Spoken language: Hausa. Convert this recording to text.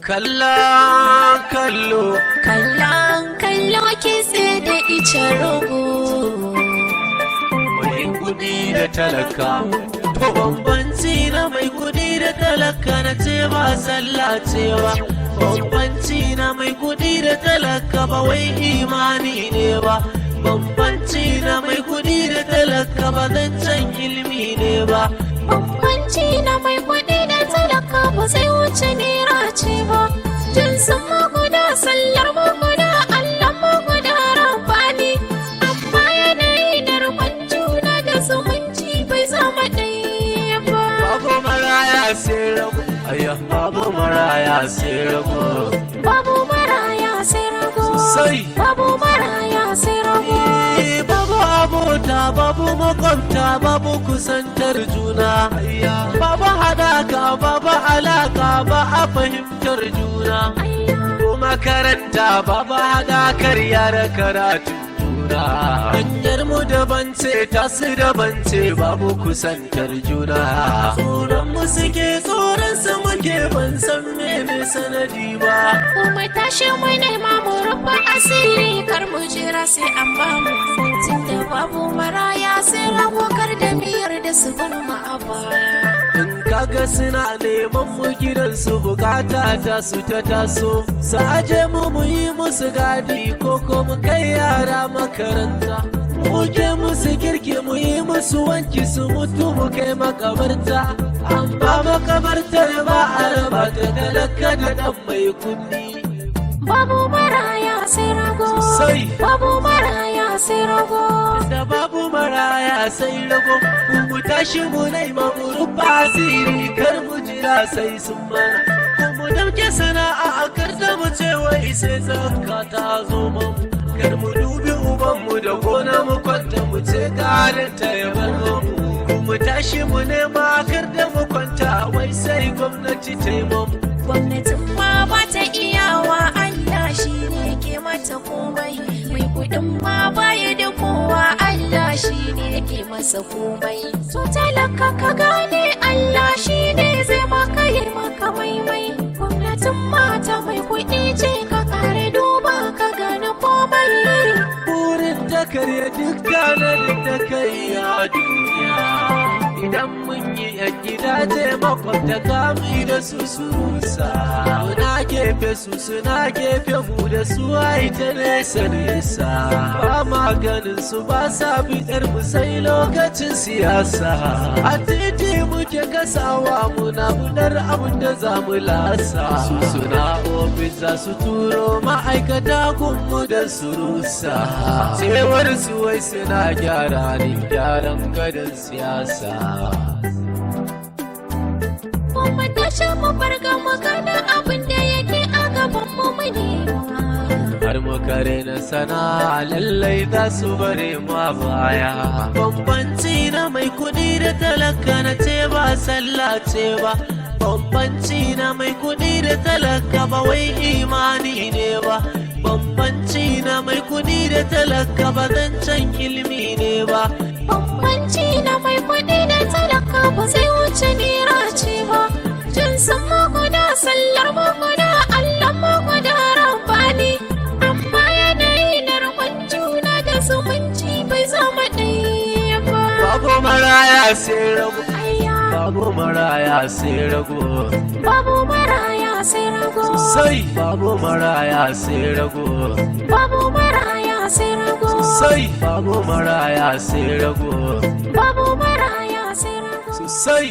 Kallon kallo, kallon kallo kitse da ice rogo, mai kudi da talaka. To bambanci na mai kudi da talaka na ce ba sallah cewa. Bambanci na mai kudi da talaka ba wai imani ne ba. Bambanci na mai kudi da talaka ba zancen ilimi ne ba. bambanci na mai kuɗi da talaka ba zai wuce naira ce ba. Jinsin mu guda, sallar mu guda, Allah mu guda rabani, amma yanayi da rukun juna da zumunci bai zama ɗaya ba. Babu maraya sai rago, ayya babu maraya sai rago. Babu maraya sai rago, Sai. babu maraya sai rago. Babu abota, babu makwabta, babu kusantar juna. Babu hadaka, babu alaka, ba a fahimtar juna. Ko makaranta, babu hadakar yara karatu juna. Hanyar mu daban ce, tasu daban ce, babu kusantar juna. Tsoron mu suke, tsoron su muke, ban san me sanadi ba. Kuma tashi mu nema mu rufe asiri, kar mu jira sai an bamu. Tunda babu maraya sai rago, kar da miyar da su bar mu a baya. In kaga suna neman mu gidan su bukata ta su ta taso, su aje mu yi musu gadi ko mu kai yara makaranta. Mu ke musu girki mu yi musu wanki, su mutu mu kai makabarta. An ba makabartar ba a raba ta talaka da dan mai kuɗi. Babu maraya sai rago, Sai. babu maraya sai rago. Da babu maraya sai rago, mu tashi mu naima mu rufa asiri, kar mu jira sai sun mana. Mu dauke sana'a a kar da mu ce wai sai zakka ta zo mu. Kar mu dubi ubanmu da gona mu kwanta mu ce garin ta ya bar mu. Mu tashi mu nema kar da mu kwanta wai sai gwamnati ta yi mu. Gwamnatin ma ba ta iyawa, Allah shi ne ke mata komai. Mai kuɗin ma baya da kowa, Allah shi ne ke masa komai. So talaka ka gane, Allah shi ne zai maka yi maka maimai. Gwamnatin mata mai kuɗi ce, ka kare duba ka gane komai. Burin ta karya dukkanin da kai a duniya. Idan mun yi yan gidaje makwabta kami da su surusa. Muna gefe su suna gefe mu da su ta nesa nesa. Ba maganin su ba sa fitar mu sai lokacin siyasa. A titi muke kasawa muna budar abin da za mu lasa. Su suna ofis za su turo ma'aikata kunmu da su rusa. Cewar su wai suna gyara ne gyaran gadon siyasa. Kuma tashi mu farga magana abin da yake a gaban mu nema. Har mu kare na sana lallai za su bare mu a baya. Bambanci na mai kudi da talaka na ce ba sallah ce ba. Bambanci na mai kudi da talaka ba wai imani ne ba. Bambanci na mai kudi da talaka ba zancen ilimi ne ba. Bambanci na mai kuɗi da talaka ba zai wuce naira ce ba. Jinsin mu guda, sallar mu guda, Allah mu guda rabani, amma yanayi da rukun juna da zumunci bai zama ɗaya ba. Babu maraya sai rago, Ayya, babu maraya sai rago. babu maraya sai rago, Sai babu maraya sai rago. babu maraya sai rago, Sai babu maraya sai rago. babu maraya sai rago. Sai